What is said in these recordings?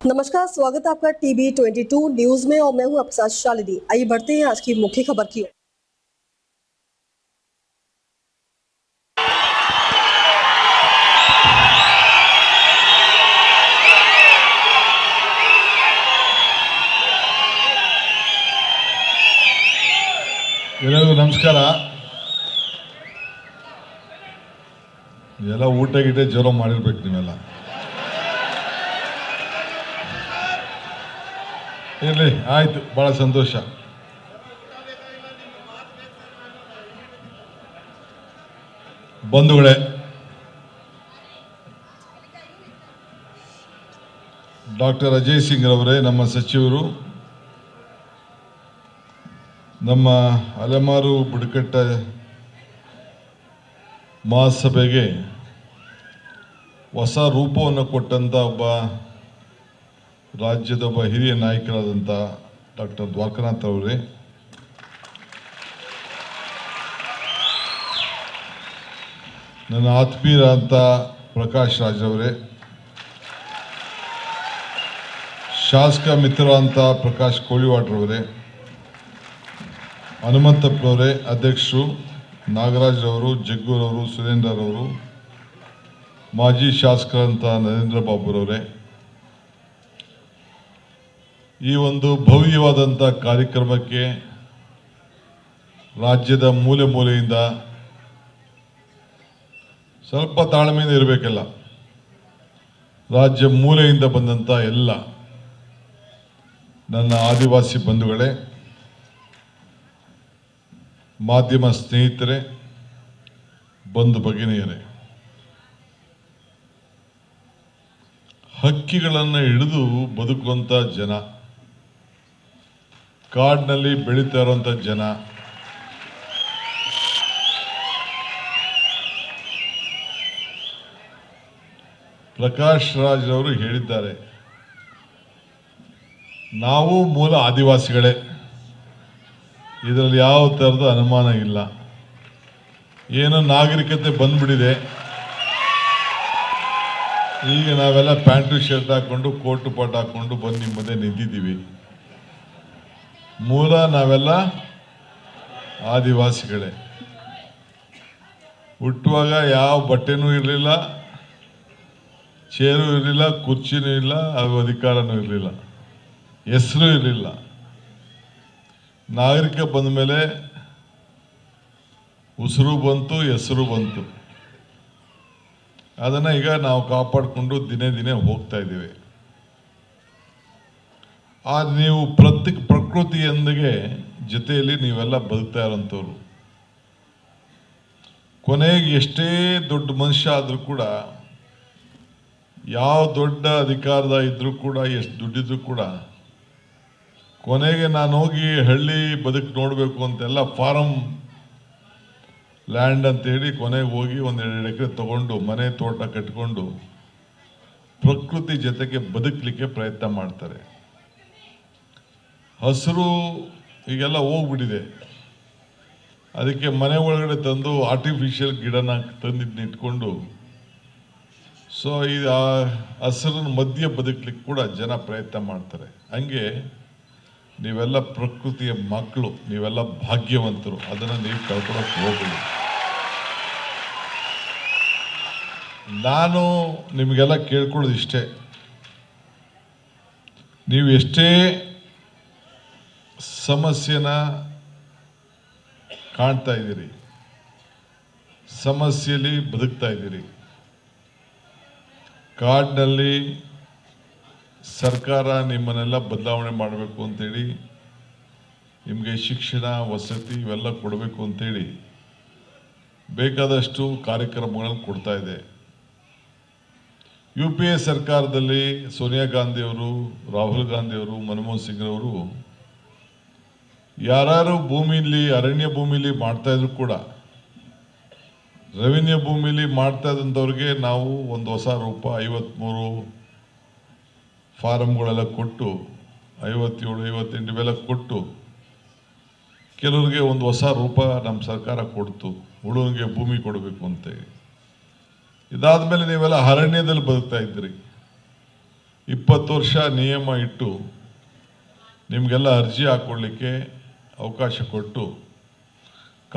नमस्कार, स्वागत है आपका टीवी 22 न्यूज में और मैं हूं आपके साथ शालिनी। आइए बढ़ते हैं आज की मुख्य खबर की ओर। ಎಲ್ಲರಿಗೂ ನಮಸ್ಕಾರ. ಎಲ್ಲ ಊಟ ಗಿಟ ಜೋರ ಮಾಡಿರ್ಬೇಕು ನೀವೆಲ್ಲ. ಇರಲಿ, ಆಯ್ತು, ಬಹಳ ಸಂತೋಷ. ಬಂಧುಗಳೇ, ಡಾಕ್ಟರ್ ಅಜಯ್ ಸಿಂಗ್ ರವರೇ, ನಮ್ಮ ಸಚಿವರು, ನಮ್ಮ ಅಲೆಮಾರು ಬುಡಕಟ್ಟ ಮಹಾಸಭೆಗೆ ಹೊಸ ರೂಪವನ್ನು ಕೊಟ್ಟಂಥ ಒಬ್ಬ ರಾಜ್ಯದ ಒಬ್ಬ ಹಿರಿಯ ನಾಯಕರಾದಂಥ ಡಾಕ್ಟರ್ ದ್ವಾರಕನಾಥ್ ಅವರೇ, ನನ್ನ ಆತ್ಮೀಯರಾದಂಥ ಪ್ರಕಾಶ್ ರಾಜ್ ಅವರೇ, ಶಾಸಕ ಮಿತ್ರರಾದಂಥ ಪ್ರಕಾಶ್ ಕೋಳಿವಾಡ್ರವರೇ, ಹನುಮಂತಪ್ಪನವರೇ, ಅಧ್ಯಕ್ಷರು ನಾಗರಾಜ್ರವರು, ಜಗ್ಗೂರವರು, ಸುರೇಂದ್ರರವರು, ಮಾಜಿ ಶಾಸಕರಂಥ ನರೇಂದ್ರ ಬಾಬುರವರೇ, ಈ ಒಂದು ಭವ್ಯವಾದಂಥ ಕಾರ್ಯಕ್ರಮಕ್ಕೆ ರಾಜ್ಯದ ಮೂಲೆ ಮೂಲೆಯಿಂದ ಸ್ವಲ್ಪ ತಾಳ್ಮೆಯಿಂದ ಇರಬೇಕಲ್ಲ, ರಾಜ್ಯ ಮೂಲೆಯಿಂದ ಬಂದಂಥ ಎಲ್ಲ ನನ್ನ ಆದಿವಾಸಿ ಬಂಧುಗಳೇ, ಮಾಧ್ಯಮ ಸ್ನೇಹಿತರೆ, ಬಂಧು ಭಗಿನಿಯರೇ, ಹಕ್ಕಿಗಳನ್ನು ಹಿಡಿದು ಬದುಕುವಂಥ ಜನ, ಕಾಡಿನಲ್ಲಿ ಬೆಳೀತಾ ಇರುವಂಥ ಜನ, ಪ್ರಕಾಶ್ ರಾಜ್ ಅವರು ಹೇಳಿದ್ದಾರೆ, ನಾವು ಮೂಲ ಆದಿವಾಸಿಗಳೇ, ಇದರಲ್ಲಿ ಯಾವ ಥರದ ಅನುಮಾನ ಇಲ್ಲ. ಏನೋ ನಾಗರಿಕತೆ ಬಂದ್ಬಿಟ್ಟಿದೆ, ಈಗ ನಾವೆಲ್ಲ ಪ್ಯಾಂಟು ಶರ್ಟ್ ಹಾಕ್ಕೊಂಡು ಕೋಟು ಪಾಟ್ ಹಾಕ್ಕೊಂಡು ಬಂದು ನಿಮ್ಮ ಮಧ್ಯೆ ನಿಂತಿದ್ದೀವಿ. ಮೂಲ ನಾವೆಲ್ಲ ಆದಿವಾಸಿಗಳೇ. ಹುಟ್ಟುವಾಗ ಯಾವ ಬಟ್ಟೆನೂ ಇರಲಿಲ್ಲ, ಚೇರು ಇರಲಿಲ್ಲ, ಕುರ್ಚಿನೂ ಇಲ್ಲ, ಹಾಗೂ ಅಧಿಕಾರನೂ ಇರಲಿಲ್ಲ, ಹೆಸರು ಇರಲಿಲ್ಲ. ನಾಗರಿಕ ಬಂದ ಮೇಲೆ ಉಸಿರು ಬಂತು, ಹೆಸರು ಬಂತು. ಅದನ್ನು ಈಗ ನಾವು ಕಾಪಾಡಿಕೊಂಡು ದಿನೇ ದಿನೇ ಹೋಗ್ತಾ ಇದ್ದೀವಿ. ನೀವು ಪ್ರಕೃತಿಯೊಂದಿಗೆ ಜೊತೆಯಲ್ಲಿ ನೀವೆಲ್ಲ ಬದುಕ್ತಾ ಇರೋಂಥವ್ರು. ಕೊನೆಗೆ ಎಷ್ಟೇ ದೊಡ್ಡ ಮನುಷ್ಯ ಆದರೂ ಕೂಡ, ಯಾವ ದೊಡ್ಡ ಅಧಿಕಾರದ ಇದ್ರೂ ಕೂಡ, ಎಷ್ಟು ದುಡ್ಡಿದ್ರೂ ಕೂಡ, ಕೊನೆಗೆ ನಾನು ಹೋಗಿ ಹಳ್ಳಿ ಬದುಕು ನೋಡಬೇಕು ಅಂತೆಲ್ಲ ಫಾರಮ್ ಲ್ಯಾಂಡ್ ಅಂತೇಳಿ ಕೊನೆಗೆ ಹೋಗಿ 1-2 ಎಕರೆ ತಗೊಂಡು ಮನೆ ತೋಟ ಕಟ್ಕೊಂಡು ಪ್ರಕೃತಿ ಜೊತೆಗೆ ಬದುಕಲಿಕ್ಕೆ ಪ್ರಯತ್ನ ಮಾಡ್ತಾರೆ. ಹಸಿರು ಈಗೆಲ್ಲ ಹೋಗ್ಬಿಟ್ಟಿದೆ. ಅದಕ್ಕೆ ಮನೆ ಒಳಗಡೆ ತಂದು ಆರ್ಟಿಫಿಷಿಯಲ್ ಗಿಡನ ಇಟ್ಕೊಂಡು ಸೊ ಈ ಹಸಿರನ್ನ ಮಧ್ಯೆ ಬದುಕಲಿಕ್ಕೆ ಕೂಡ ಜನ ಪ್ರಯತ್ನ ಮಾಡ್ತಾರೆ. ಹಂಗೆ ನೀವೆಲ್ಲ ಪ್ರಕೃತಿಯ ಮಕ್ಕಳು, ನೀವೆಲ್ಲ ಭಾಗ್ಯವಂತರು. ಅದನ್ನು ನೀವು ಕಳ್ಕೊಳ್ಳೋಕೆ ಹೋಗಲಿ. ನಾನು ನಿಮಗೆಲ್ಲ ಕೇಳ್ಕೊಳ್ಳೋದು ಇಷ್ಟೇ, ನೀವು ಎಷ್ಟೇ ಸಮಸ್ಯೆನ ಕಾಣ್ತಾ ಇದ್ದೀರಿ, ಸಮಸ್ಯೆಯಲ್ಲಿ ಬದುಕ್ತಾ ಇದ್ದೀರಿ. ಕಾಡಿನಲ್ಲಿ ಸರ್ಕಾರ ನಿಮ್ಮನ್ನೆಲ್ಲ ಬದಲಾವಣೆ ಮಾಡಬೇಕು ಅಂತೇಳಿ, ನಿಮಗೆ ಶಿಕ್ಷಣ, ವಸತಿ ಇವೆಲ್ಲ ಕೊಡಬೇಕು ಅಂತೇಳಿ ಬೇಕಾದಷ್ಟು ಕಾರ್ಯಕ್ರಮಗಳನ್ನು ಕೊಡ್ತಾ ಇದೆ. UPA ಸರ್ಕಾರದಲ್ಲಿ ಸೋನಿಯಾ ಗಾಂಧಿಯವರು, ರಾಹುಲ್ ಗಾಂಧಿಯವರು, ಮನಮೋಹನ್ ಸಿಂಗ್ರವರು ಯಾರು ಭೂಮಿಲಿ, ಅರಣ್ಯ ಭೂಮಿಲಿ ಮಾಡ್ತಾಯಿದ್ರು ಕೂಡ, ರೆವಿನ್ಯೂ ಭೂಮಿಲಿ ಮಾಡ್ತಾ ಇದ್ದಂಥವ್ರಿಗೆ ನಾವು ಒಂದು ಹೊಸ ರೂಪ 53 ಫಾರಮ್ಗಳೆಲ್ಲ ಕೊಟ್ಟು, 57, 58 ಇವೆಲ್ಲ ಕೊಟ್ಟು, ಕೆಲವರಿಗೆ ಒಂದು ಹೊಸ ರೂಪ ನಮ್ಮ ಸರ್ಕಾರ ಕೊಡ್ತು, ಉಳುವಿಗೆ ಭೂಮಿ ಕೊಡಬೇಕು ಅಂತೇಳಿ. ಇದಾದ ಮೇಲೆ ನೀವೆಲ್ಲ ಅರಣ್ಯದಲ್ಲಿ ಬದುಕ್ತಾ ಇದ್ದೀರಿ. 20 ವರ್ಷ ನಿಯಮ ಇಟ್ಟು ನಿಮಗೆಲ್ಲ ಅರ್ಜಿ ಹಾಕ್ಕೊಳ್ಳಿಕ್ಕೆ ಅವಕಾಶ ಕೊಟ್ಟು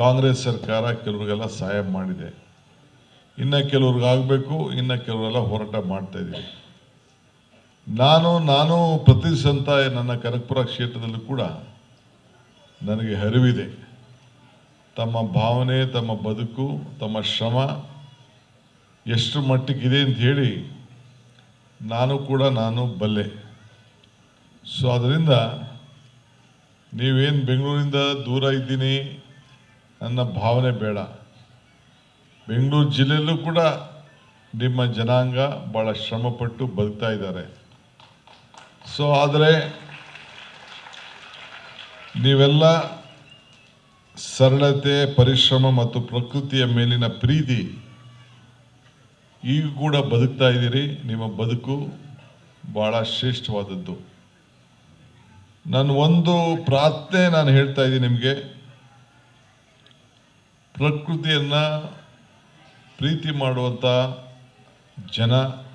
ಕಾಂಗ್ರೆಸ್ ಸರ್ಕಾರ ಕೆಲವರಿಗೆಲ್ಲ ಸಹಾಯ ಮಾಡಿದೆ. ಇನ್ನು ಕೆಲವ್ರಿಗೆ ಆಗಬೇಕು, ಇನ್ನು ಕೆಲವರೆಲ್ಲ ಹೋರಾಟ ಮಾಡ್ತಾಯಿದ್ದೀವಿ. ನಾನು ಪ್ರತಿ ಸಂತ ನನ್ನ ಕನಕಪುರ ಕ್ಷೇತ್ರದಲ್ಲೂ ಕೂಡ ನನಗೆ ಅರಿವಿದೆ. ತಮ್ಮ ಭಾವನೆ, ತಮ್ಮ ಬದುಕು, ತಮ್ಮ ಶ್ರಮ ಎಷ್ಟು ಮಟ್ಟಿಗಿದೆ ಅಂತ ಹೇಳಿ ನಾನು ಬಲ್ಲೆ. ಸೊ ಅದರಿಂದ ನೀವೇನು ಬೆಂಗಳೂರಿಂದ ದೂರ ಇದ್ದೀನಿ ನನ್ನ ಭಾವನೆ ಬೇಡ. ಬೆಂಗಳೂರು ಜಿಲ್ಲೆಯಲ್ಲೂ ಕೂಡ ನಿಮ್ಮ ಜನಾಂಗ ಭಾಳ ಶ್ರಮಪಟ್ಟು ಬದುಕ್ತಾ ಇದ್ದಾರೆ. ಸೊ ಆದರೆ ನೀವೆಲ್ಲ ಸರಳತೆ, ಪರಿಶ್ರಮ ಮತ್ತು ಪ್ರಕೃತಿಯ ಮೇಲಿನ ಪ್ರೀತಿ ಈಗ ಕೂಡ ಬದುಕ್ತಾ ಇದ್ದೀರಿ. ನಿಮ್ಮ ಬದುಕು ಭಾಳ ಶ್ರೇಷ್ಠವಾದದ್ದು. ಒಂದು ಪ್ರಾರ್ಥನೆ ನಾನು ಹೇಳ್ತಾ ಇದ್ದೀನಿ ನಿಮಗೆ. ಪ್ರಕೃತಿಯನ್ನು ಪ್ರೀತಿ ಮಾಡುವಂಥ ಜನ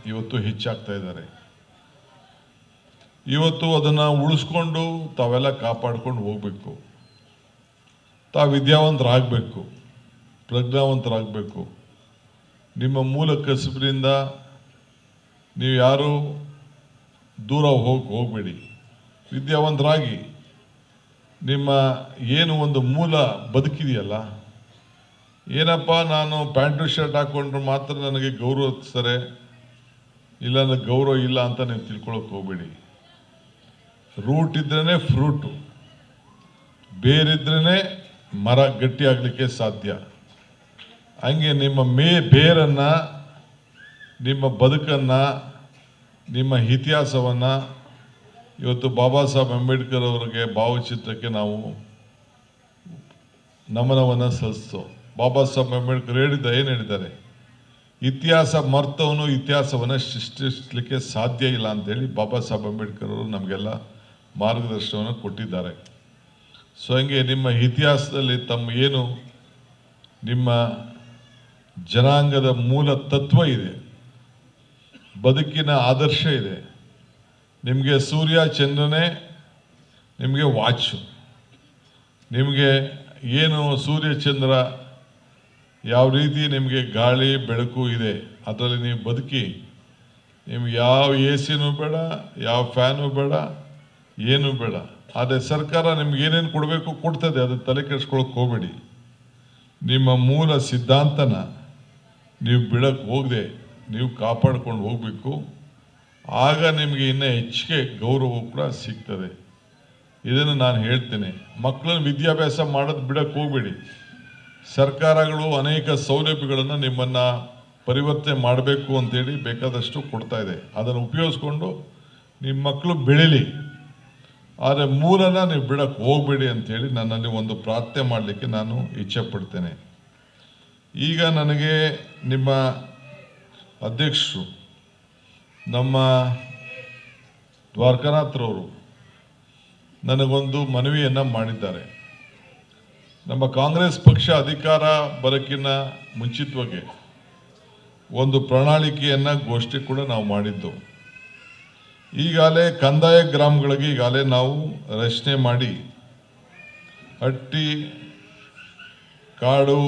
ಇವತ್ತು ಹೆಚ್ಚಾಗ್ತಾ ಇದ್ದಾರೆ. ಇವತ್ತು ಅದನ್ನು ಉಳಿಸ್ಕೊಂಡು ತಾವೆಲ್ಲ ಕಾಪಾಡ್ಕೊಂಡು ಹೋಗಬೇಕು. ತಾವು ವಿದ್ಯಾವಂತರಾಗಬೇಕು, ಪ್ರಜ್ಞಾವಂತರಾಗಬೇಕು. ನಿಮ್ಮ ಮೂಲ ಕಸುಬಿನಿಂದ ನೀವು ಯಾರು ದೂರ ಹೋಗಬೇಡಿ. ವಿದ್ಯಾವಂತರಾಗಿ ನಿಮ್ಮ ಏನು ಒಂದು ಮೂಲ ಬದುಕಿದೆಯಲ್ಲ, ಏನಪ್ಪ ನಾನು ಪ್ಯಾಂಟು ಶರ್ಟ್ ಹಾಕ್ಕೊಂಡ್ರೆ ಮಾತ್ರ ನನಗೆ ಗೌರವಿಸ್ತಾರೆ, ಇಲ್ಲ ನನಗೆ ಗೌರವ ಇಲ್ಲ ಅಂತ ನೀವು ತಿಳ್ಕೊಳಕ್ಕೆ ಹೋಗಬೇಡಿ. ರೂಟ್ ಇದ್ರೇ ಫ್ರೂಟು, ಬೇರಿದ್ರೇ ಮರ ಗಟ್ಟಿ ಆಗಲಿಕ್ಕೆ ಸಾಧ್ಯ. ಹಂಗೆ ನಿಮ್ಮ ಬೇರನ್ನು, ನಿಮ್ಮ ಬದುಕನ್ನು, ನಿಮ್ಮ ಇತಿಹಾಸವನ್ನು ಇವತ್ತು ಬಾಬಾ ಸಾಹೇಬ್ ಅಂಬೇಡ್ಕರ್ ಅವರಿಗೆ ಭಾವಚಿತ್ರಕ್ಕೆ ನಾವು ನಮನವನ್ನು ಸಲ್ಲಿಸೋ. ಬಾಬಾ ಸಾಹೇಬ್ ಅಂಬೇಡ್ಕರ್ ಏನು ಹೇಳಿದ್ದಾರೆ? ಇತಿಹಾಸ ಮರ್ತವನು ಇತಿಹಾಸವನ್ನು ಸೃಷ್ಟಿಸಲಿಕ್ಕೆ ಸಾಧ್ಯ ಇಲ್ಲ ಅಂತೇಳಿ ಬಾಬಾ ಸಾಹೇಬ್ ಅಂಬೇಡ್ಕರ್ ಅವರು ನಮಗೆಲ್ಲ ಮಾರ್ಗದರ್ಶನವನ್ನು ಕೊಟ್ಟಿದ್ದಾರೆ. ಸೊ ಹಂಗೆ ನಿಮ್ಮ ಇತಿಹಾಸದಲ್ಲಿ ನಿಮ್ಮ ಜನಾಂಗದ ಮೂಲ ತತ್ವ ಇದೆ, ಬದುಕಿನ ಆದರ್ಶ ಇದೆ. ನಿಮಗೆ ಸೂರ್ಯ ಚಂದ್ರನೇ ನಿಮಗೆ ವಾಚು. ನಿಮಗೆ ಏನು ಸೂರ್ಯ ಚಂದ್ರ ಯಾವ ರೀತಿ ನಿಮಗೆ ಗಾಳಿ ಬೆಳಕು ಇದೆ, ಅದರಲ್ಲಿ ನೀವು ಬದುಕಿ. ನಿಮ್ಗೆ ಯಾವ ಎ ಸಿನೂ ಬೇಡ, ಯಾವ ಫ್ಯಾನು ಬೇಡ, ಏನೂ ಬೇಡ. ಆದರೆ ಸರ್ಕಾರ ನಿಮ್ಗೆ ಏನೇನು ಕೊಡಬೇಕು ಕೊಡ್ತದೆ, ಅದು ತಲೆ ಕೆಡಿಸ್ಕೊಳಕ್ಕೆ ಹೋಗಬೇಡಿ. ನಿಮ್ಮ ಮೂಲ ಸಿದ್ಧಾಂತನ ನೀವು ಬಿಡಕ್ಕೆ ಹೋಗದೆ ನೀವು ಕಾಪಾಡ್ಕೊಂಡು ಹೋಗಬೇಕು. ಆಗ ನಿಮಗೆ ಇನ್ನೂ ಹೆಚ್ಚಿಗೆ ಗೌರವ ಕೂಡ ಸಿಗ್ತದೆ. ಇದನ್ನು ನಾನು ಹೇಳ್ತೇನೆ. ಮಕ್ಕಳನ್ನು ವಿದ್ಯಾಭ್ಯಾಸ ಮಾಡೋದು ಬಿಡಕ್ಕೆ ಹೋಗಬೇಡಿ. ಸರ್ಕಾರಗಳು ಅನೇಕ ಸೌಲಭ್ಯಗಳನ್ನು ನಿಮ್ಮನ್ನು ಪರಿವರ್ತನೆ ಮಾಡಬೇಕು ಅಂತೇಳಿ ಬೇಕಾದಷ್ಟು ಕೊಡ್ತಾ ಇದೆ. ಅದನ್ನು ಉಪಯೋಗಿಸ್ಕೊಂಡು ನಿಮ್ಮ ಮಕ್ಕಳು ಬೆಳೀಲಿ. ಆದರೆ ಮೂಲನ ನೀವು ಬಿಡಕ್ಕೆ ಹೋಗಬೇಡಿ ಅಂಥೇಳಿ ನನ್ನಲ್ಲಿ ಒಂದು ಪ್ರಾರ್ಥನೆ ಮಾಡಲಿಕ್ಕೆ ನಾನು ಇಚ್ಛೆ ಪಡ್ತೇನೆ. ಈಗ ನನಗೆ ನಿಮ್ಮ ಅಧ್ಯಕ್ಷರು ನಮ್ಮ ದ್ವಾರಕಾನಾಥ್ರವರು ನನಗೊಂದು ಮನವಿಯನ್ನು ಮಾಡಿದ್ದಾರೆ. ನಮ್ಮ ಕಾಂಗ್ರೆಸ್ ಪಕ್ಷ ಅಧಿಕಾರ ಬರೋಕ್ಕಿಂತ ಮುಂಚಿತವಾಗಿ ಒಂದು ಪ್ರಣಾಳಿಕೆಯನ್ನು ಘೋಷಣೆ ಕೂಡ ನಾವು ಮಾಡಿದ್ದು. ಈಗಾಗಲೇ ಕಂದಾಯ ಗ್ರಾಮಗಳಿಗೆ ಈಗಾಗಲೇ ನಾವು ರಚನೆ ಮಾಡಿ ಹಟ್ಟಿ ಕಾಡು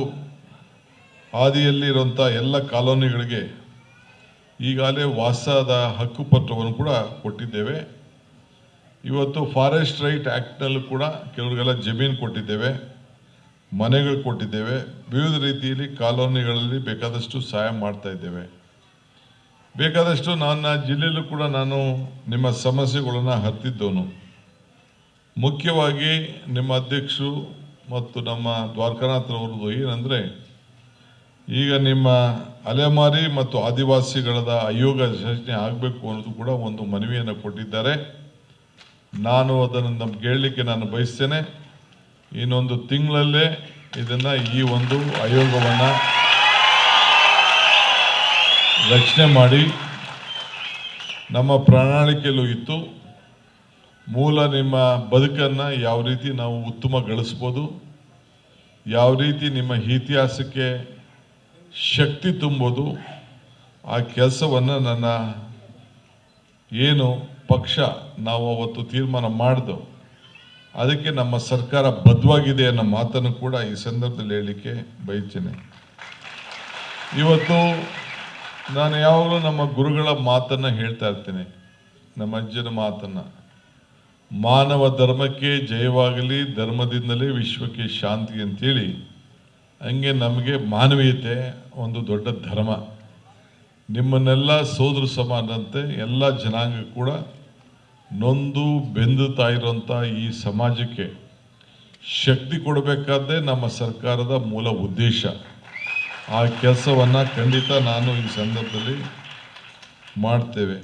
ಹಾದಿಯಲ್ಲಿರುವಂಥ ಎಲ್ಲ ಕಾಲೋನಿಗಳಿಗೆ ಈಗಾಗಲೇ ವಾಸದ ಹಕ್ಕುಪತ್ರವನ್ನು ಕೂಡ ಕೊಟ್ಟಿದ್ದೇವೆ. ಇವತ್ತು ಫಾರೆಸ್ಟ್ ರೈಟ್ ಆ್ಯಕ್ಟ್ನಲ್ಲೂ ಕೂಡ ಕೆಲವರಿಗೆಲ್ಲ ಜಮೀನು ಕೊಟ್ಟಿದ್ದೇವೆ, ಮನೆಗಳು ಕೊಟ್ಟಿದ್ದೇವೆ. ವಿವಿಧ ರೀತಿಯಲ್ಲಿ ಕಾಲೋನಿಗಳಲ್ಲಿ ಬೇಕಾದಷ್ಟು ಸಹಾಯ ಮಾಡ್ತಾ ಇದ್ದೇವೆ. ಬೇಕಾದಷ್ಟು ನನ್ನ ಜಿಲ್ಲೆಯಲ್ಲೂ ಕೂಡ ನಾನು ನಿಮ್ಮ ಸಮಸ್ಯೆಗಳನ್ನು ಹತ್ತಿದ್ದವನು. ಮುಖ್ಯವಾಗಿ ನಿಮ್ಮ ಅಧ್ಯಕ್ಷರು ಮತ್ತು ನಮ್ಮ ದ್ವಾರಕಾನಾಥ್ರವ್ರದ್ದು ಏನಂದರೆ, ಈಗ ನಿಮ್ಮ ಅಲೆಮಾರಿ ಮತ್ತು ಆದಿವಾಸಿಗಳದ ಆಯೋಗ ರಚನೆ ಆಗಬೇಕು ಅನ್ನೋದು ಕೂಡ ಒಂದು ಮನವಿಯನ್ನು ಕೊಟ್ಟಿದ್ದಾರೆ. ನಾನು ಅದನ್ನು ಕೇಳಲಿಕ್ಕೆ ನಾನು ಬಯಸ್ತೇನೆ. ಇನ್ನೊಂದು ತಿಂಗಳಲ್ಲೇ ಇದನ್ನು ಈ ಒಂದು ಆಯೋಗವನ್ನು ರಚನೆ ಮಾಡಿ, ನಮ್ಮ ಪ್ರಣಾಳಿಕೆಯಲ್ಲೂ ಇತ್ತು ಮೂಲ ನಿಮ್ಮ ಬದುಕನ್ನು ಯಾವ ರೀತಿ ನಾವು ಉತ್ತಮಗೊಳಿಸ್ಬೋದು, ಯಾವ ರೀತಿ ನಿಮ್ಮ ಇತಿಹಾಸಕ್ಕೆ ಶಕ್ತಿ ತುಂಬೋದು, ಆ ಕೆಲಸವನ್ನು ನನ್ನ ಏನು ಪಕ್ಷ ನಾವು ಅವತ್ತು ತೀರ್ಮಾನ ಮಾಡಿದೋ ಅದಕ್ಕೆ ನಮ್ಮ ಸರ್ಕಾರ ಬದ್ಧವಾಗಿದೆ ಅನ್ನೋ ಮಾತನ್ನು ಕೂಡ ಈ ಸಂದರ್ಭದಲ್ಲಿ ಹೇಳಲಿಕ್ಕೆ ಬಯಸ್ತೇನೆ. ಇವತ್ತು ನಾನು ಯಾವಾಗಲೂ ನಮ್ಮ ಗುರುಗಳ ಮಾತನ್ನು ಹೇಳ್ತಾ ಇರ್ತೇನೆ, ನಮ್ಮ ಅಜ್ಜನ ಮಾತನ್ನು, ಮಾನವ ಧರ್ಮಕ್ಕೆ ಜಯವಾಗಲಿ, ಧರ್ಮದಿಂದಲೇ ವಿಶ್ವಕ್ಕೆ ಶಾಂತಿ ಅಂತೇಳಿ. ಹಂಗೆ ನಮಗೆ ಮಾನವೀಯತೆ ಒಂದು ದೊಡ್ಡ ಧರ್ಮ. ನಿಮ್ಮನ್ನೆಲ್ಲ ಸೋದರ ಸಮಾನಂತೆ ಎಲ್ಲ ಜನಾಂಗ ಕೂಡ ನೊಂದು ಬೆಂದುತ್ತಾ ಇರೋಂಥ ಈ ಸಮಾಜಕ್ಕೆ ಶಕ್ತಿ ಕೊಡಬೇಕಾದ್ದೇ ನಮ್ಮ ಸರ್ಕಾರದ ಮೂಲ ಉದ್ದೇಶ. ಆ ಕೆಲಸವನ್ನು ಖಂಡಿತ ನಾನು ಈ ಸಂದರ್ಭದಲ್ಲಿ ಮಾಡ್ತೇವೆ.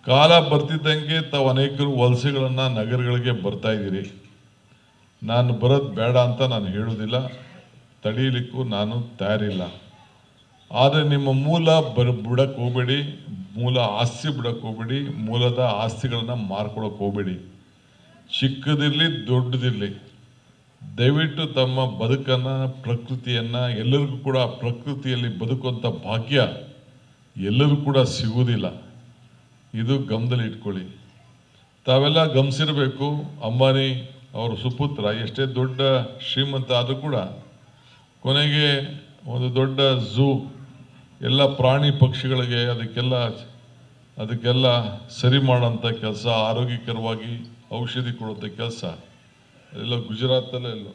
ಕಾಲ ಬರ್ತಿದ್ದಂಗೆ ತಾವು ಅನೇಕರು ವಲಸೆಗಳನ್ನು ನಗರಗಳಿಗೆ ಬರ್ತಾ ಇದ್ದೀರಿ. ನಾನು ಬರೋದು ಬೇಡ ಅಂತ ನಾನು ಹೇಳೋದಿಲ್ಲ, ತಡೀಲಿಕ್ಕೂ ನಾನು ತಯಾರಿಲ್ಲ. ಆದರೆ ನಿಮ್ಮ ಮೂಲ ಬಿಡಕ್ಕೆ ಹೋಗಬೇಡಿ, ಮೂಲ ಆಸ್ತಿ ಬಿಡಕ್ಕೆ ಹೋಗಬೇಡಿ, ಮೂಲದ ಆಸ್ತಿಗಳನ್ನು ಮಾರ್ಕೊಳಕ್ಕೆ ಹೋಗಬೇಡಿ. ಚಿಕ್ಕದಿರಲಿ ದೊಡ್ಡದಿರಲಿ, ದಯವಿಟ್ಟು ತಮ್ಮ ಬದುಕನ್ನು, ಪ್ರಕೃತಿಯನ್ನು, ಎಲ್ಲರಿಗೂ ಕೂಡ ಪ್ರಕೃತಿಯಲ್ಲಿ ಬದುಕುವಂಥ ಭಾಗ್ಯ ಎಲ್ಲರೂ ಕೂಡ ಸಿಗುವುದಿಲ್ಲ. ಇದು ಗಮನದಲ್ಲಿ ಇಟ್ಕೊಳ್ಳಿ. ತಾವೆಲ್ಲ ಗಮನಿಸಿರಬೇಕು, ಅಂಬಾನಿ ಅವರ ಸುಪುತ್ರ ಎಷ್ಟೇ ದೊಡ್ಡ ಶ್ರೀಮಂತ ಆದರೂ ಕೂಡ ಕೊನೆಗೆ ಒಂದು ದೊಡ್ಡ ಝೂ, ಎಲ್ಲ ಪ್ರಾಣಿ ಪಕ್ಷಿಗಳಿಗೆ ಅದಕ್ಕೆಲ್ಲ ಸರಿ ಮಾಡೋಂಥ ಕೆಲಸ, ಆರೋಗ್ಯಕರವಾಗಿ ಔಷಧಿ ಕೊಡುವಂಥ ಕೆಲಸ ಎಲ್ಲ ಗುಜರಾತಲ್ಲೇ ಎಲ್ಲೋ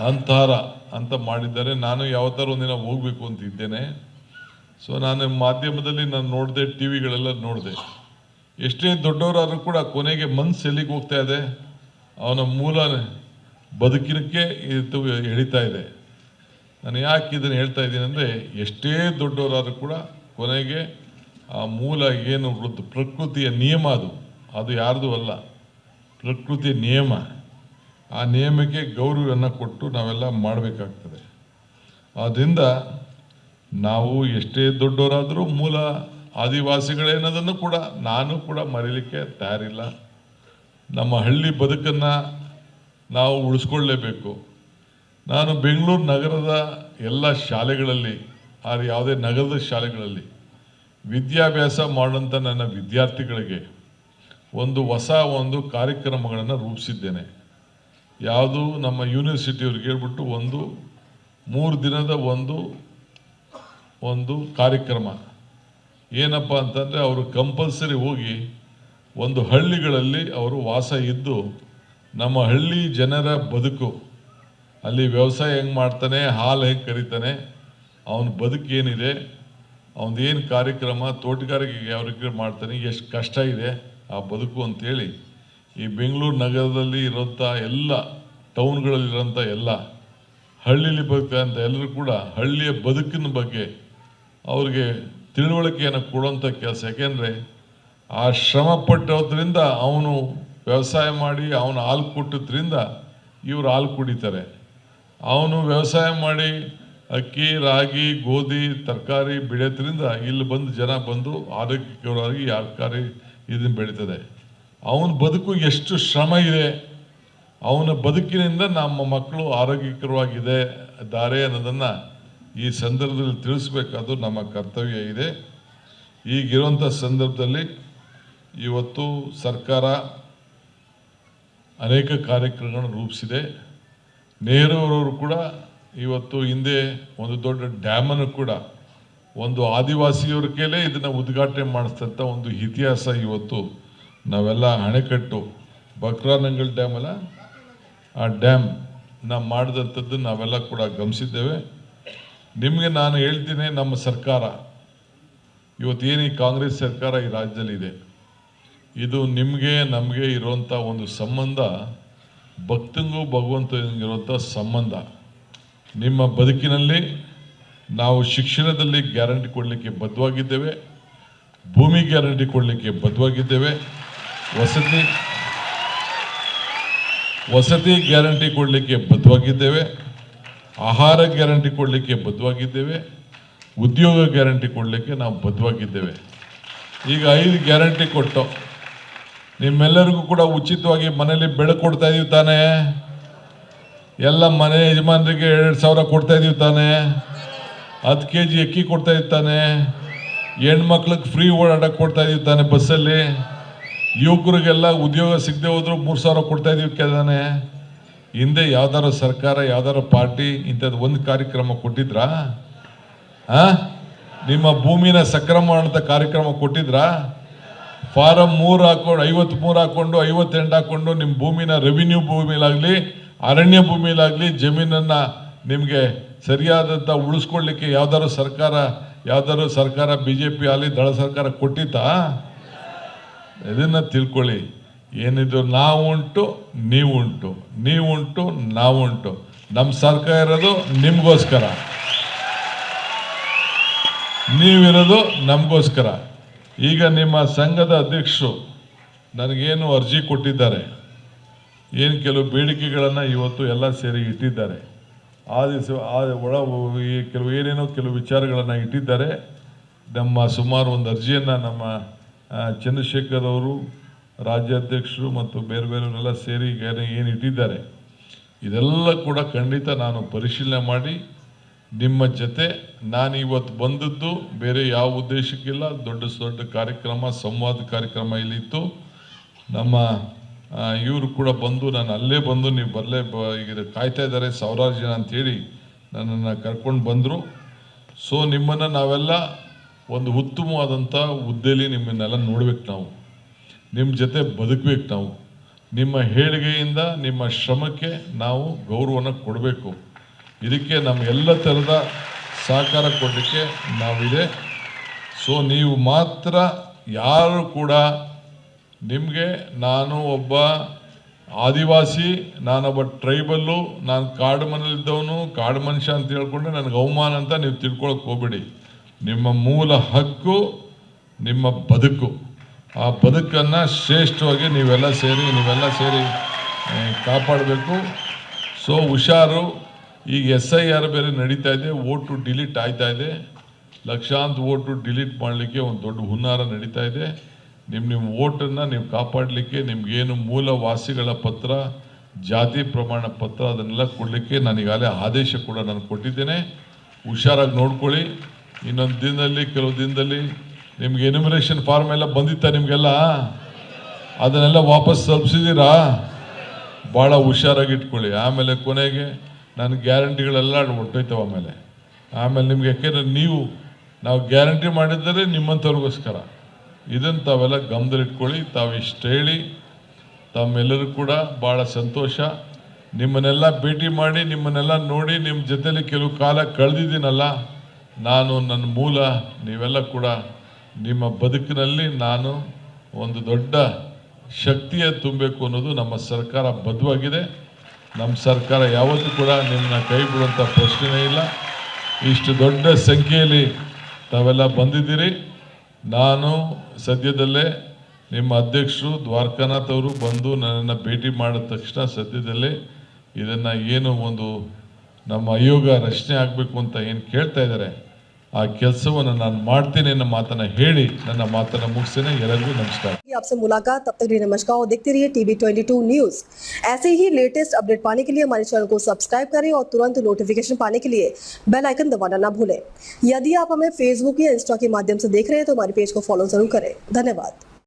ಅಂತಾರ ಅಂತ ಮಾಡಿದ್ದಾರೆ. ನಾನು ಯಾವತ್ತಾರ ಒಂದಿನ ಹೋಗ್ಬೇಕು ಅಂತ ಇದ್ದೇನೆ. ಸೊ ನಾನು ಮಾಧ್ಯಮದಲ್ಲಿ ನಾನು ನೋಡಿದೆ, ಟಿ ವಿಗಳೆಲ್ಲ ನೋಡಿದೆ. ಎಷ್ಟೇ ದೊಡ್ಡವರಾದರೂ ಕೂಡ ಕೊನೆಗೆ ಮನಸ್ಸು ಎಲ್ಲಿಗೆ ಹೋಗ್ತಾ ಇದೆ, ಅವನ ಮೂಲ ಬದುಕಿನಕ್ಕೆ ಇದು ಎಳಿತಾ ಇದೆ. ನಾನು ಯಾಕೆ ಇದನ್ನು ಹೇಳ್ತಾ ಇದ್ದೀನಿ ಅಂದರೆ, ಎಷ್ಟೇ ದೊಡ್ಡವರಾದರೂ ಕೂಡ ಕೊನೆಗೆ ಆ ಮೂಲ ಏನು ಪ್ರಕೃತಿಯ ನಿಯಮ, ಅದು ಯಾರ್ದು ಅಲ್ಲ, ಪ್ರಕೃತಿಯ ನಿಯಮ. ಆ ನಿಯಮಕ್ಕೆ ಗೌರವವನ್ನು ಕೊಟ್ಟು ನಾವೆಲ್ಲ ಮಾಡಬೇಕಾಗ್ತದೆ. ಆದ್ದರಿಂದ ನಾವು ಎಷ್ಟೇ ದೊಡ್ಡವರಾದರೂ ಮೂಲ ಆದಿವಾಸಿಗಳೇನೋದನ್ನು ಕೂಡ ನಾನು ಕೂಡ ಮರೀಲಿಕ್ಕೆ ತಯಾರಿಲ್ಲ. ನಮ್ಮ ಹಳ್ಳಿ ಬದುಕನ್ನು ನಾವು ಉಳಿಸ್ಕೊಳ್ಳೇಬೇಕು. ನಾನು ಬೆಂಗಳೂರು ನಗರದ ಎಲ್ಲ ಶಾಲೆಗಳಲ್ಲಿ, ಯಾವುದೇ ನಗರದ ಶಾಲೆಗಳಲ್ಲಿ ವಿದ್ಯಾಭ್ಯಾಸ ಮಾಡುವಂಥ ನನ್ನ ವಿದ್ಯಾರ್ಥಿಗಳಿಗೆ ಒಂದು ಕಾರ್ಯಕ್ರಮಗಳನ್ನು ರೂಪಿಸಿದ್ದೇನೆ. ಯಾವುದು ನಮ್ಮ ಯೂನಿವರ್ಸಿಟಿಯವ್ರಿಗೆ ಹೇಳ್ಬಿಟ್ಟು 3 ದಿನದ ಒಂದು ಕಾರ್ಯಕ್ರಮ. ಏನಪ್ಪ ಅಂತಂದರೆ, ಅವರು ಕಂಪಲ್ಸರಿ ಹೋಗಿ ಒಂದು ಹಳ್ಳಿಗಳಲ್ಲಿ ಅವರು ವಾಸ ಇದ್ದು ನಮ್ಮ ಹಳ್ಳಿ ಜನರ ಬದುಕು, ಅಲ್ಲಿ ವ್ಯವಸಾಯ ಹೆಂಗೆ ಮಾಡ್ತಾನೆ, ಹಾಲು ಹೆಂಗೆ ಕರಿತಾನೆ, ಅವನ ಬದುಕೇನಿದೆ, ಅವನದೇನು ಕಾರ್ಯಕ್ರಮ, ತೋಟಗಾರಿಕೆ ಯಾವ ರೀತಿ ಮಾಡ್ತಾನೆ, ಎಷ್ಟು ಕಷ್ಟ ಇದೆ ಆ ಬದುಕು ಅಂತೇಳಿ ಈ ಬೆಂಗಳೂರು ನಗರದಲ್ಲಿ ಇರೋಂಥ ಎಲ್ಲ ಟೌನ್ಗಳಲ್ಲಿರೋಂಥ ಎಲ್ಲ ಹಳ್ಳಿಲಿ ಬದುಕಂಥ ಎಲ್ಲರೂ ಕೂಡ ಹಳ್ಳಿಯ ಬದುಕಿನ ಬಗ್ಗೆ ಅವ್ರಿಗೆ ತಿಳುವಳಿಕೆಯನ್ನು ಕೊಡುವಂಥ ಕೆಲಸ. ಯಾಕೆಂದರೆ ಆ ಶ್ರಮ ಪಟ್ಟೋದ್ರಿಂದ ಅವನು ವ್ಯವಸಾಯ ಮಾಡಿ ಅವನು ಹಾಲು ಕೊಟ್ಟಿದ್ರಿಂದ ಇವರು ಹಾಲು ಕುಡಿತಾರೆ. ಅವನು ವ್ಯವಸಾಯ ಮಾಡಿ ಅಕ್ಕಿ, ರಾಗಿ, ಗೋಧಿ, ತರಕಾರಿ ಬೆಳೆಯೋದ್ರಿಂದ ಇಲ್ಲಿ ಜನ ಬಂದು ಆರೋಗ್ಯಕರವಾಗಿ ತರಕಾರಿ ಇದನ್ನು ಬೆಳೀತದೆ. ಅವನ ಬದುಕು ಎಷ್ಟು ಶ್ರಮ ಇದೆ, ಅವನ ಬದುಕಿನಿಂದ ನಮ್ಮ ಮಕ್ಕಳು ಆರೋಗ್ಯಕರವಾಗಿದ್ದಾರೆ ಅನ್ನೋದನ್ನು ಈ ಸಂದರ್ಭದಲ್ಲಿ ತಿಳಿಸ್ಬೇಕಾದ್ದು ನಮ್ಮ ಕರ್ತವ್ಯ ಇದೆ. ಈಗಿರುವಂಥ ಸಂದರ್ಭದಲ್ಲಿ ಇವತ್ತು ಸರ್ಕಾರ ಅನೇಕ ಕಾರ್ಯಕ್ರಮಗಳನ್ನು ರೂಪಿಸಿದೆ. ನೆಹರೂರವರು ಕೂಡ ಇವತ್ತು ಹಿಂದೆ ಒಂದು ದೊಡ್ಡ ಡ್ಯಾಮನ್ನು ಕೂಡ ಒಂದು ಆದಿವಾಸಿಯವರ ಕೈಲೇ ಇದನ್ನು ಉದ್ಘಾಟನೆ ಮಾಡಿಸ್ತಂಥ ಒಂದು ಇತಿಹಾಸ ಇವತ್ತು ನಾವೆಲ್ಲ ಅಣೆಕಟ್ಟು ಬಕ್ರಾನಂಗಲ್ ಡ್ಯಾಮ್ ಅಲ್ಲ, ಆ ಡ್ಯಾಮ್ ನಾವು ಮಾಡಿದಂಥದ್ದು ನಾವೆಲ್ಲ ಕೂಡ ಗಮನಿಸಿದ್ದೇವೆ. ನಿಮಗೆ ನಾನು ಹೇಳ್ತೀನಿ, ನಮ್ಮ ಸರ್ಕಾರ ಇವತ್ತೇನು ಈ ಕಾಂಗ್ರೆಸ್ ಸರ್ಕಾರ ಈ ರಾಜ್ಯದಲ್ಲಿದೆ, ಇದು ನಿಮಗೆ ನಮಗೆ ಇರುವಂಥ ಒಂದು ಸಂಬಂಧ ಭಕ್ತಂಗೂ ಭಗವಂತನಿಗಿರುವಂಥ ಸಂಬಂಧ. ನಿಮ್ಮ ಬದುಕಿನಲ್ಲಿ ನಾವು ಶಿಕ್ಷಣದಲ್ಲಿ ಗ್ಯಾರಂಟಿ ಕೊಡಲಿಕ್ಕೆ ಬದ್ಧವಾಗಿದ್ದೇವೆ, ಭೂಮಿ ಗ್ಯಾರಂಟಿ ಕೊಡಲಿಕ್ಕೆ ಬದ್ಧವಾಗಿದ್ದೇವೆ, ವಸತಿ ಗ್ಯಾರಂಟಿ ಕೊಡಲಿಕ್ಕೆ ಬದ್ಧವಾಗಿದ್ದೇವೆ, ಆಹಾರ ಗ್ಯಾರಂಟಿ ಕೊಡಲಿಕ್ಕೆ ಬದ್ಧವಾಗಿದ್ದೇವೆ, ಉದ್ಯೋಗ ಗ್ಯಾರಂಟಿ ಕೊಡಲಿಕ್ಕೆ ನಾವು ಬದ್ಧವಾಗಿದ್ದೇವೆ. ಈಗ 5 ಗ್ಯಾರಂಟಿ ಕೊಟ್ಟು ನಿಮ್ಮೆಲ್ಲರಿಗೂ ಕೂಡ ಉಚಿತವಾಗಿ ಮನೆಯಲ್ಲಿ ಬೆಳಕು ಕೊಡ್ತಾ ಇದೀವಿ ತಾನೇ, ಎಲ್ಲ ಮನೆ ಯಜಮಾನರಿಗೆ 2,000 ಕೊಡ್ತಾ ಇದೀವಿ ತಾನೇ, 10 kg ಅಕ್ಕಿ ಕೊಡ್ತಾ ಇದ್ದಾನೆ, ಹೆಣ್ಮಕ್ಳಿಗೆ ಫ್ರೀ ಓಡಾಡಕ್ಕೆ ಕೊಡ್ತಾ ಇದೀವಿ ತಾನೆ ಬಸ್ಸಲ್ಲಿ, ಯುವಕರಿಗೆಲ್ಲ ಉದ್ಯೋಗ ಸಿಗದೆ ಹೋದ್ರು 3,000 ಕೊಡ್ತಾ ಇದೀವಿ ತಾನೆ. ಹಿಂದೆ ಯಾವ್ದಾರು ಸರ್ಕಾರ ಯಾವ್ದಾರು ಪಾರ್ಟಿ ಇಂಥದ್ದು ಒಂದು ಕಾರ್ಯಕ್ರಮ ಕೊಟ್ಟಿದ್ರಾ? ನಿಮ್ಮ ಭೂಮಿನ ಸಕ್ರಮ ಅಂತ ಕಾರ್ಯಕ್ರಮ ಕೊಟ್ಟಿದ್ರಾ? ಫಾರಂ 3 ಹಾಕೊಂಡು 53 ಹಾಕೊಂಡು 58 ಹಾಕೊಂಡು ನಿಮ್ಮ ಭೂಮಿನ ರೆವಿನ್ಯೂ ಭೂಮಿಲಾಗಲಿ ಅರಣ್ಯ ಭೂಮಿಲಾಗಲಿ ಜಮೀನನ್ನ ನಿಮಗೆ ಸರಿಯಾದಂಥ ಉಳಿಸ್ಕೊಳ್ಳಿಕ್ಕೆ ಯಾವ್ದಾದ್ರು ಸರ್ಕಾರ BJP ಆಗಲಿ ದಳ ಸರ್ಕಾರ ಕೊಟ್ಟಿತ್ತಾ? ಇದನ್ನ ತಿಳ್ಕೊಳ್ಳಿ. ಏನಿದ್ರು ನಾವುಂಟು ನೀವುಂಟು, ನೀವುಂಟು ನಾವುಂಟು. ನಮ್ಮ ಸರ್ಕಾರ ಇರೋದು ನಿಮಗೋಸ್ಕರ, ನೀವಿರೋದು ನಮಗೋಸ್ಕರ. ಈಗ ನಿಮ್ಮ ಸಂಘದ ಅಧ್ಯಕ್ಷರು ನನಗೇನು ಅರ್ಜಿ ಕೊಟ್ಟಿದ್ದಾರೆ, ಏನು ಕೆಲವು ಬೇಡಿಕೆಗಳನ್ನು ಇವತ್ತು ಎಲ್ಲ ಸೇರಿ ಇಟ್ಟಿದ್ದಾರೆ. ಆ ದಿವಸ ಕೆಲವು ಏನೇನೋ ಕೆಲವು ವಿಚಾರಗಳನ್ನು ಇಟ್ಟಿದ್ದಾರೆ. ನಮ್ಮ ಸುಮಾರು ಒಂದು ಅರ್ಜಿಯನ್ನು ನಮ್ಮ ಚಂದ್ರಶೇಖರ್ ಅವರು ರಾಜ್ಯಾಧ್ಯಕ್ಷರು ಮತ್ತು ಬೇರೆ ಬೇರೆಯವರೆಲ್ಲ ಸೇರಿ ಏನು ಇಟ್ಟಿದ್ದಾರೆ, ಇದೆಲ್ಲ ಕೂಡ ಖಂಡಿತ ನಾನು ಪರಿಶೀಲನೆ ಮಾಡಿ ನಿಮ್ಮ ಜೊತೆ ನಾನು ಇವತ್ತು ಬಂದದ್ದು ಬೇರೆ ಯಾವ ಉದ್ದೇಶಕ್ಕಿಲ್ಲ. ದೊಡ್ಡ ಕಾರ್ಯಕ್ರಮ, ಸಂವಾದ ಕಾರ್ಯಕ್ರಮ ಇಲ್ಲಿತ್ತು. ನಮ್ಮ ಇವರು ಕೂಡ ಬಂದು ನಾನು ಅಲ್ಲೇ ಬಂದು ನೀವು ಈಗ ಕಾಯ್ತಾ ಇದ್ದಾರೆ ಸಾವಿರಾರು ಜನ ಅಂಥೇಳಿ ನನ್ನನ್ನು ಕರ್ಕೊಂಡು ಬಂದರು. ಸೊ ನಿಮ್ಮನ್ನು ನಾವೆಲ್ಲ ಒಂದು ಉತ್ತಮವಾದಂಥ ಹುದ್ದೆಯಲ್ಲಿ ನಿಮ್ಮನ್ನೆಲ್ಲ ನೋಡ್ಬೇಕು, ನಾವು ನಿಮ್ಮ ಜೊತೆ ಬದುಕಬೇಕು, ನಾವು ನಿಮ್ಮ ಹೇಳಿಕೆಯಿಂದ ನಿಮ್ಮ ಶ್ರಮಕ್ಕೆ ನಾವು ಗೌರವನ ಕೊಡಬೇಕು. ಇದಕ್ಕೆ ನಮ್ಮ ಎಲ್ಲ ಥರದ ಸಹಕಾರ ಕೊಡಲಿಕ್ಕೆ ನಾವಿದೆ. ಸೊ ನೀವು ಮಾತ್ರ ಯಾರು ಕೂಡ ನಿಮಗೆ ನಾನು ಒಬ್ಬ ಆದಿವಾಸಿ, ನಾನೊಬ್ಬ ಟ್ರೈಬಲ್ಲು, ನಾನು ಕಾಡು ಮನೇಲಿದ್ದವನು, ಕಾಡು ಮನುಷ್ಯ ಅಂತ ಹೇಳ್ಕೊಂಡ್ರೆ ನನಗೆ ಅವಮಾನ ಅಂತ ನೀವು ತಿಳ್ಕೊಳಕ್ಕೆ ಹೋಗ್ಬೇಡಿ. ನಿಮ್ಮ ಮೂಲ ಹಕ್ಕು ನಿಮ್ಮ ಬದುಕು. ಆ ಬದುಕನ್ನು ಶ್ರೇಷ್ಠವಾಗಿ ನೀವೆಲ್ಲ ಸೇರಿ ಕಾಪಾಡಬೇಕು. ಸೊ ಹುಷಾರು. ಈಗ SIR ಬೇರೆ ನಡೀತಾ ಇದೆ, ಓಟು ಡಿಲೀಟ್ ಆಯ್ತಾ ಇದೆ. ಲಕ್ಷಾಂತರ ಓಟು ಡಿಲೀಟ್ ಮಾಡಲಿಕ್ಕೆ ಒಂದು ದೊಡ್ಡ ಹುನ್ನಾರ ನಡೀತಾ ಇದೆ. ನಿಮ್ಮ ಓಟನ್ನು ನೀವು ಕಾಪಾಡಲಿಕ್ಕೆ ನಿಮಗೇನು ಮೂಲವಾಸಿಗಳ ಪತ್ರ, ಜಾತಿ ಪ್ರಮಾಣ ಪತ್ರ ಅದನ್ನೆಲ್ಲ ಕೊಡಲಿಕ್ಕೆ ನಾನೀಗಾಗಲೇ ಆದೇಶ ಕೂಡ ನಾನು ಕೊಟ್ಟಿದ್ದೇನೆ. ಹುಷಾರಾಗಿ ನೋಡ್ಕೊಳ್ಳಿ. ಇನ್ನೊಂದು ದಿನದಲ್ಲಿ ಕೆಲವು ದಿನದಲ್ಲಿ ನಿಮ್ಗೆ ಎನ್ಯುಮರೇಷನ್ ಫಾರ್ಮ್ ಎಲ್ಲ ಬಂದಿತ್ತಾ ನಿಮಗೆಲ್ಲ? ಅದನ್ನೆಲ್ಲ ವಾಪಸ್ ತಲುಪಿಸಿದ್ದೀರಾ? ಭಾಳ ಹುಷಾರಾಗಿ ಇಟ್ಕೊಳ್ಳಿ. ಆಮೇಲೆ ಕೊನೆಗೆ ನನ್ನ ಗ್ಯಾರಂಟಿಗಳೆಲ್ಲ ಹೊಟ್ಟೋಯ್ತವೆ. ಆಮೇಲೆ ನಿಮ್ಗೆ ಯಾಕೆಂದರೆ ನಾವು ಗ್ಯಾರಂಟಿ ಮಾಡಿದ್ದರೆ ನಿಮ್ಮಂಥವ್ರಿಗೋಸ್ಕರ. ಇದನ್ನು ತಾವೆಲ್ಲ ಗಮನದಲ್ಲಿಟ್ಕೊಳ್ಳಿ. ತಾವು ಇಷ್ಟು ಹೇಳಿ ತಮ್ಮೆಲ್ಲರೂ ಕೂಡ ಭಾಳ ಸಂತೋಷ. ನಿಮ್ಮನ್ನೆಲ್ಲ ಭೇಟಿ ಮಾಡಿ, ನಿಮ್ಮನ್ನೆಲ್ಲ ನೋಡಿ, ನಿಮ್ಮ ಜೊತೆಲಿ ಕೆಲವು ಕಾಲ ಕಳೆದಿದ್ದೀನಲ್ಲ, ನಾನು ನನ್ನ ಮೂಲ ನೀವೆಲ್ಲ ಕೂಡ ನಿಮ್ಮ ಬದುಕಿನಲ್ಲಿ ನಾನು ಒಂದು ದೊಡ್ಡ ಶಕ್ತಿಯ ತುಂಬಬೇಕು ಅನ್ನೋದು ನಮ್ಮ ಸರ್ಕಾರ ಬದ್ಧವಾಗಿದೆ. ನಮ್ಮ ಸರ್ಕಾರ ಯಾವತ್ತೂ ಕೂಡ ನಿಮ್ಮನ್ನ ಕೈ ಬಿಡುವಂಥ ಪ್ರಶ್ನೆಯೇ ಇಲ್ಲ. ಇಷ್ಟು ದೊಡ್ಡ ಸಂಖ್ಯೆಯಲ್ಲಿ ತಾವೆಲ್ಲ ಬಂದಿದ್ದೀರಿ. ನಾನು ಸದ್ಯದಲ್ಲೇ ನಿಮ್ಮ ಅಧ್ಯಕ್ಷರು ದ್ವಾರಕಾನಾಥ್ ಅವರು ಬಂದು ನನ್ನನ್ನು ಭೇಟಿ ಮಾಡಿದ ತಕ್ಷಣ ಸದ್ಯದಲ್ಲೇ ಇದನ್ನು ಏನು ಒಂದು ನಮ್ಮ ಆಯೋಗ ರಚನೆ ಆಗಬೇಕು ಅಂತ ಏನು ಕೇಳ್ತಾ ಇದ್ದಾರೆ, ಆ ಕೆಲಸವನ್ನು ನಾನು ಮಾಡ್ತೀನಿ ಅನ್ನೋ ಮಾತನ್ನು ಹೇಳಿ ನನ್ನ ಮಾತನ್ನು ಮುಗಿಸ್ತೇನೆ. ಎಲ್ಲರಿಗೂ नमस्कार। आपसे मुलाकात, तब तक लिए नमस्कार और देखते रहिए TB22 न्यूज। ऐसे ही लेटेस्ट अपडेट पाने के लिए हमारे चैनल को सब्सक्राइब करें और तुरंत नोटिफिकेशन पाने के लिए बेल आइकन दबाना ना भूलें। यदि आप हमें फेसबुक या इंस्टा के माध्यम से देख रहे हैं तो हमारे पेज को फॉलो जरूर करें। धन्यवाद।